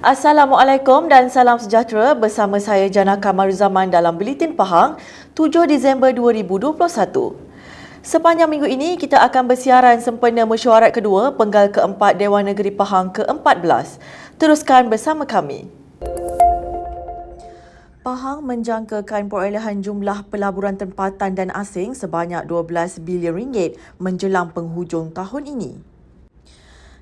Assalamualaikum dan salam sejahtera bersama saya Jana Kamaruzaman dalam Buletin Pahang 7 Disember 2021. Sepanjang minggu ini kita akan bersiaran sempena mesyuarat kedua Penggal keempat Dewan Negeri Pahang ke-14. Teruskan bersama kami. Pahang menjangkakan perolehan jumlah pelaburan tempatan dan asing sebanyak 12 bilion ringgit menjelang penghujung tahun ini.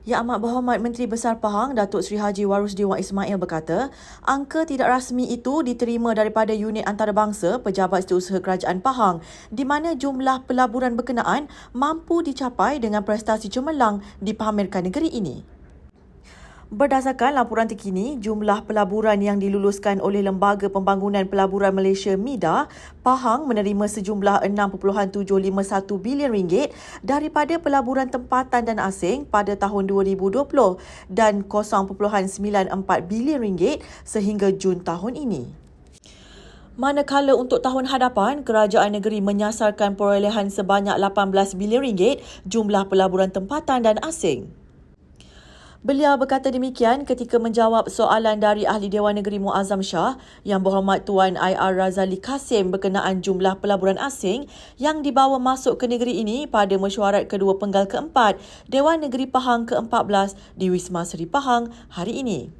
Yang Amat Berhormat Menteri Besar Pahang, Datuk Seri Haji Warusdi Wan Ismail berkata, angka tidak rasmi itu diterima daripada unit antarabangsa Pejabat Setiausaha Kerajaan Pahang di mana jumlah pelaburan berkenaan mampu dicapai dengan prestasi cemerlang dipamerkan negeri ini. Berdasarkan laporan terkini, jumlah pelaburan yang diluluskan oleh Lembaga Pembangunan Pelaburan Malaysia MIDA, Pahang menerima sejumlah 6.751 bilion ringgit daripada pelaburan tempatan dan asing pada tahun 2020 dan 0.94 bilion ringgit sehingga Jun tahun ini. Manakala untuk tahun hadapan, kerajaan negeri menyasarkan perolehan sebanyak 18 bilion ringgit jumlah pelaburan tempatan dan asing. Beliau berkata demikian ketika menjawab soalan dari Ahli Dewan Negeri Muazzam Shah Yang Berhormat Tuan IR Razali Kasim berkenaan jumlah pelaburan asing yang dibawa masuk ke negeri ini pada mesyuarat kedua Penggal keempat Dewan Negeri Pahang ke-14 di Wisma Seri Pahang hari ini.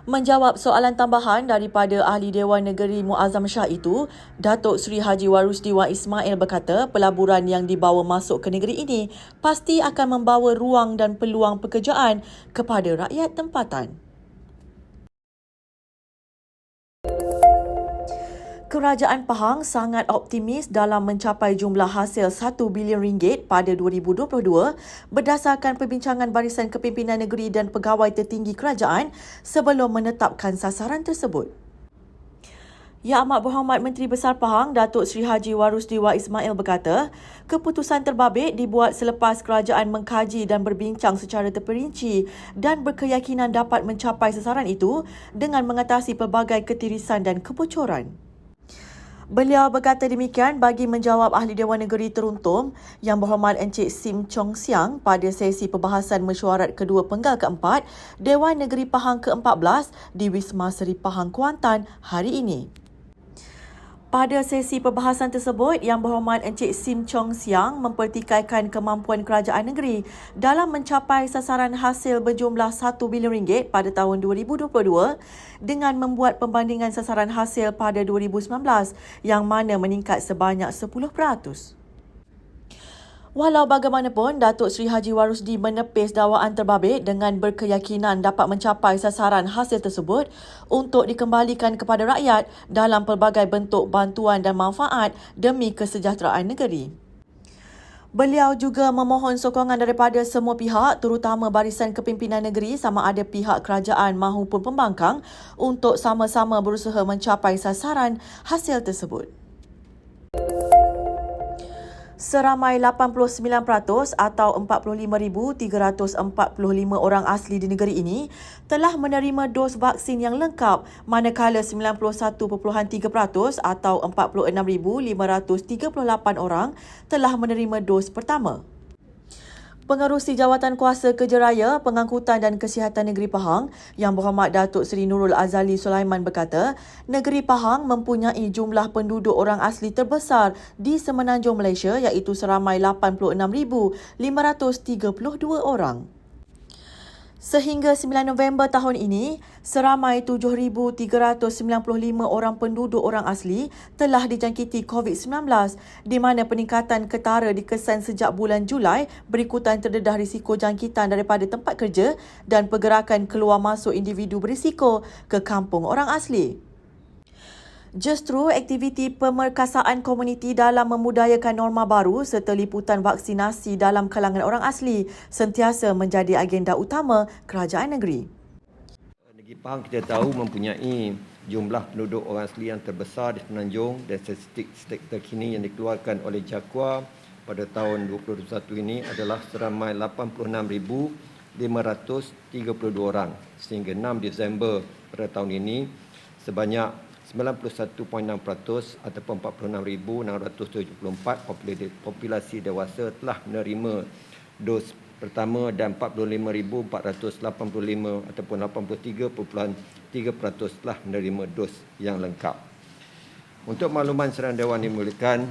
Menjawab soalan tambahan daripada Ahli Dewan Negeri Muazzam Shah itu, Datuk Seri Haji Warusdi Wan Ismail berkata pelaburan yang dibawa masuk ke negeri ini pasti akan membawa ruang dan peluang pekerjaan kepada rakyat tempatan. Kerajaan Pahang sangat optimis dalam mencapai jumlah hasil 1 bilion ringgit pada 2022 berdasarkan perbincangan Barisan Kepimpinan Negeri dan Pegawai Tertinggi Kerajaan sebelum menetapkan sasaran tersebut. Yang Amat Berhormat Menteri Besar Pahang, Datuk Seri Haji Warusdi Wan Ismail berkata, keputusan terbabit dibuat selepas kerajaan mengkaji dan berbincang secara terperinci dan berkeyakinan dapat mencapai sasaran itu dengan mengatasi pelbagai ketirisan dan kebocoran. Beliau berkata demikian bagi menjawab Ahli Dewan Negeri Teruntum Yang Berhormat Encik Sim Chong Siang pada sesi perbahasan mesyuarat kedua Penggal keempat Dewan Negeri Pahang ke-14 di Wisma Seri Pahang Kuantan hari ini. Pada sesi perbahasan tersebut, Yang Berhormat Encik Sim Chong Siang mempertikaikan kemampuan kerajaan negeri dalam mencapai sasaran hasil berjumlah 1 bilion ringgit pada tahun 2022 dengan membuat pembandingan sasaran hasil pada 2019 yang mana meningkat sebanyak 10%. Walau bagaimanapun, Datuk Seri Haji Warusdi menepis dakwaan terbabit dengan berkeyakinan dapat mencapai sasaran hasil tersebut untuk dikembalikan kepada rakyat dalam pelbagai bentuk bantuan dan manfaat demi kesejahteraan negeri. Beliau juga memohon sokongan daripada semua pihak terutama Barisan Kepimpinan Negeri sama ada pihak kerajaan mahupun pembangkang untuk sama-sama berusaha mencapai sasaran hasil tersebut. Seramai 89% atau 45,345 orang asli di negeri ini telah menerima dos vaksin yang lengkap, manakala 91.3% atau 46,538 orang telah menerima dos pertama. Pengerusi Jawatan Kuasa Kerja Raya, Pengangkutan dan Kesihatan Negeri Pahang, Yang Berhormat Datuk Seri Nurul Azali Sulaiman berkata, negeri Pahang mempunyai jumlah penduduk orang asli terbesar di semenanjung Malaysia iaitu seramai 86,532 orang. Sehingga 9 November tahun ini, seramai 7,395 orang penduduk orang asli telah dijangkiti COVID-19 di mana peningkatan ketara dikesan sejak bulan Julai berikutan terdedah risiko jangkitan daripada tempat kerja dan pergerakan keluar masuk individu berisiko ke kampung orang asli. Justru aktiviti pemerkasaan komuniti dalam memudayakan norma baru serta liputan vaksinasi dalam kalangan orang asli sentiasa menjadi agenda utama kerajaan negeri. Negeri Pahang kita tahu mempunyai jumlah penduduk orang asli yang terbesar di Semenanjung dan statistik terkini yang dikeluarkan oleh JAKWA pada tahun 2021 ini adalah seramai 86,532 orang sehingga 6 Disember pada tahun ini sebanyak 91.6% ataupun 46,674 populasi dewasa telah menerima dos pertama dan 45,485 ataupun 83.3% telah menerima dos yang lengkap. Untuk makluman Sedang Dewan dimulakan,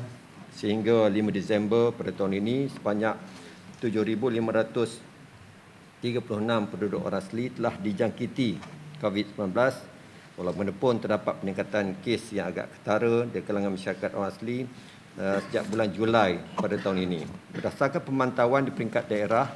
sehingga 5 Disember pada tahun ini, sebanyak 7,536 penduduk orang asli telah dijangkiti COVID-19, walaupun terdapat peningkatan kes yang agak ketara di kalangan masyarakat orang asli sejak bulan Julai pada tahun ini. Berdasarkan pemantauan di peringkat daerah,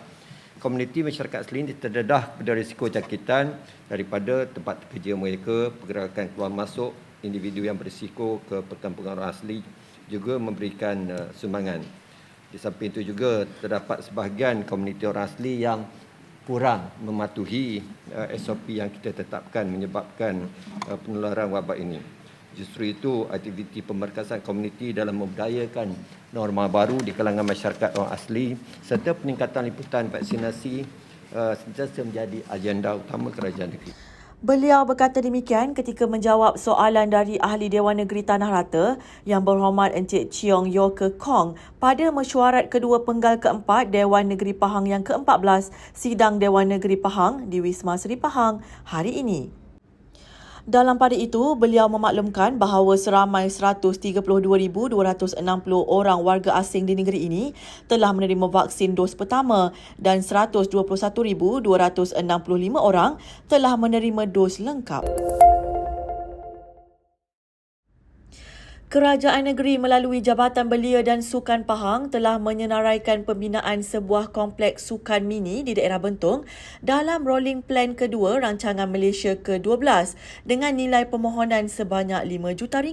komuniti masyarakat asli ini terdedah pada risiko jangkitan daripada tempat kerja mereka, pergerakan keluar masuk individu yang berisiko ke perkampungan orang asli juga memberikan sumbangan. Di samping itu juga terdapat sebahagian komuniti orang asli yang kurang mematuhi SOP yang kita tetapkan menyebabkan penularan wabak ini. Justru itu, aktiviti pemerkasaan komuniti dalam membudayakan norma baru di kalangan masyarakat orang asli serta peningkatan liputan vaksinasi sentiasa menjadi agenda utama kerajaan negeri. Beliau berkata demikian ketika menjawab soalan dari Ahli Dewan Negeri Tanah Rata Yang Berhormat Encik Cheong Yo Ke Kong pada mesyuarat kedua penggal keempat Dewan Negeri Pahang yang ke-14 Sidang Dewan Negeri Pahang di Wisma Seri Pahang hari ini. Dalam pada itu, beliau memaklumkan bahawa seramai 132,260 orang warga asing di negeri ini telah menerima vaksin dos pertama dan 121,265 orang telah menerima dos lengkap. Kerajaan negeri melalui Jabatan Belia dan Sukan Pahang telah menyenaraikan pembinaan sebuah kompleks sukan mini di daerah Bentong dalam rolling plan kedua rancangan Malaysia ke-12 dengan nilai permohonan sebanyak RM5 juta.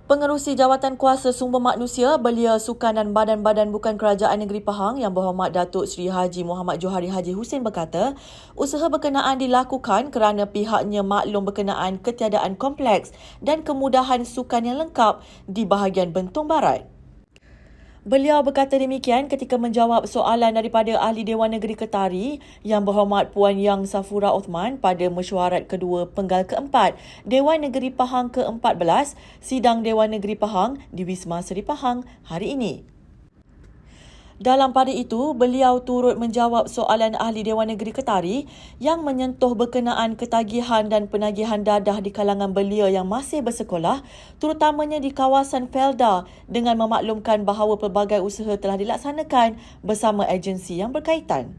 Pengerusi Jawatan Kuasa Sumber Manusia, Belia Sukan dan Badan-Badan Bukan Kerajaan Negeri Pahang Yang Berhormat Datuk Seri Haji Muhammad Johari Haji Hussein berkata, usaha berkenaan dilakukan kerana pihaknya maklum berkenaan ketiadaan kompleks dan kemudahan sukan yang lengkap di bahagian Bentong Barat. Beliau berkata demikian ketika menjawab soalan daripada Ahli Dewan Negeri Ketari Yang Berhormat Puan Yang Safura Othman pada mesyuarat kedua penggal keempat Dewan Negeri Pahang ke-14 Sidang Dewan Negeri Pahang di Wisma Seri Pahang hari ini. Dalam pada itu, beliau turut menjawab soalan Ahli Dewan Negeri Ketari yang menyentuh berkenaan ketagihan dan penagihan dadah di kalangan belia yang masih bersekolah, terutamanya di kawasan Felda dengan memaklumkan bahawa pelbagai usaha telah dilaksanakan bersama agensi yang berkaitan.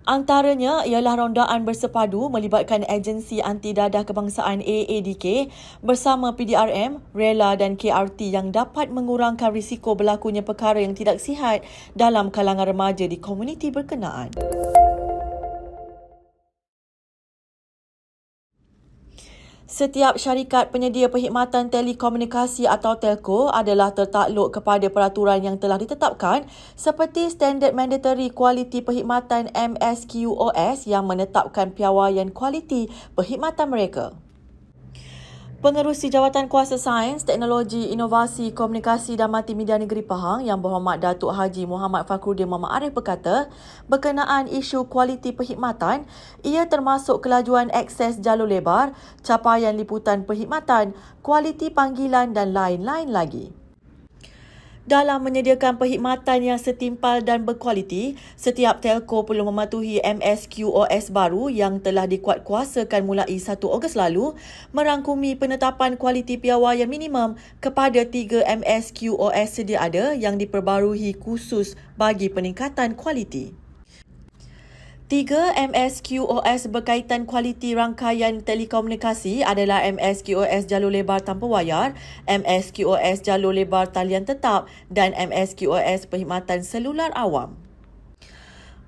Antaranya ialah rondaan bersepadu melibatkan agensi anti dadah kebangsaan AADK bersama PDRM, Rela dan KRT yang dapat mengurangkan risiko berlakunya perkara yang tidak sihat dalam kalangan remaja di komuniti berkenaan. Setiap syarikat penyedia perkhidmatan telekomunikasi atau telco adalah tertakluk kepada peraturan yang telah ditetapkan seperti Standard Mandatory Quality Perkhidmatan MSQOS yang menetapkan piawaian kualiti perkhidmatan mereka. Pengerusi Jawatan Kuasa Sains, Teknologi, Inovasi, Komunikasi dan Multimedia Negeri Pahang Yang Berhormat Datuk Haji Muhammad Fakhruddin Muhammad Arif berkata, berkenaan isu kualiti perkhidmatan, ia termasuk kelajuan akses jalur lebar, capaian liputan perkhidmatan, kualiti panggilan dan lain-lain lagi. Dalam menyediakan perkhidmatan yang setimpal dan berkualiti, setiap telco perlu mematuhi MSQOS baru yang telah dikuatkuasakan mulai 1 Ogos lalu, merangkumi penetapan kualiti piawaian minimum kepada 3 MSQOS sedia ada yang diperbarui khusus bagi peningkatan kualiti. 3 MSQOS berkaitan kualiti rangkaian telekomunikasi adalah MSQOS jalur lebar tanpa wayar, MSQOS jalur lebar talian tetap dan MSQOS perkhidmatan selular awam.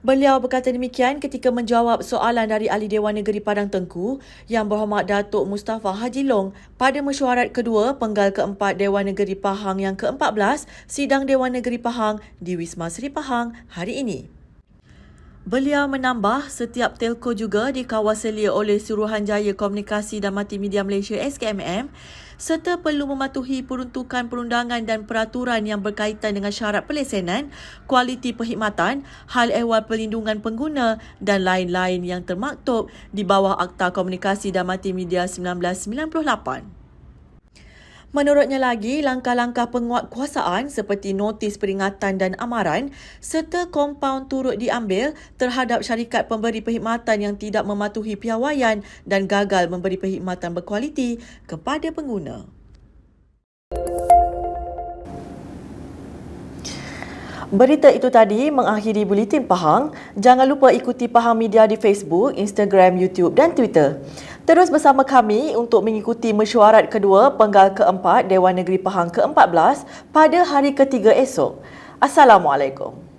Beliau berkata demikian ketika menjawab soalan dari Ahli Dewan Negeri Padang Tengku Yang Berhormat Datuk Mustafa Haji Long pada mesyuarat kedua penggal keempat Dewan Negeri Pahang yang ke-14 Sidang Dewan Negeri Pahang di Wisma Seri Pahang hari ini. Beliau menambah setiap telco juga dikawasali oleh Suruhanjaya Komunikasi dan Multimedia Malaysia SKMM serta perlu mematuhi peruntukan perundangan dan peraturan yang berkaitan dengan syarat pelesenan, kualiti perkhidmatan, hal ehwal perlindungan pengguna dan lain-lain yang termaktub di bawah Akta Komunikasi dan Multimedia 1998. Menurutnya lagi, langkah-langkah penguatkuasaan seperti notis peringatan dan amaran serta kompaun turut diambil terhadap syarikat pemberi perkhidmatan yang tidak mematuhi piawaian dan gagal memberi perkhidmatan berkualiti kepada pengguna. Berita itu tadi mengakhiri Buletin Pahang. Jangan lupa ikuti Pahang Media di Facebook, Instagram, YouTube dan Twitter. Terus bersama kami untuk mengikuti mesyuarat kedua Penggal keempat Dewan Negeri Pahang ke-14 pada hari ketiga esok. Assalamualaikum.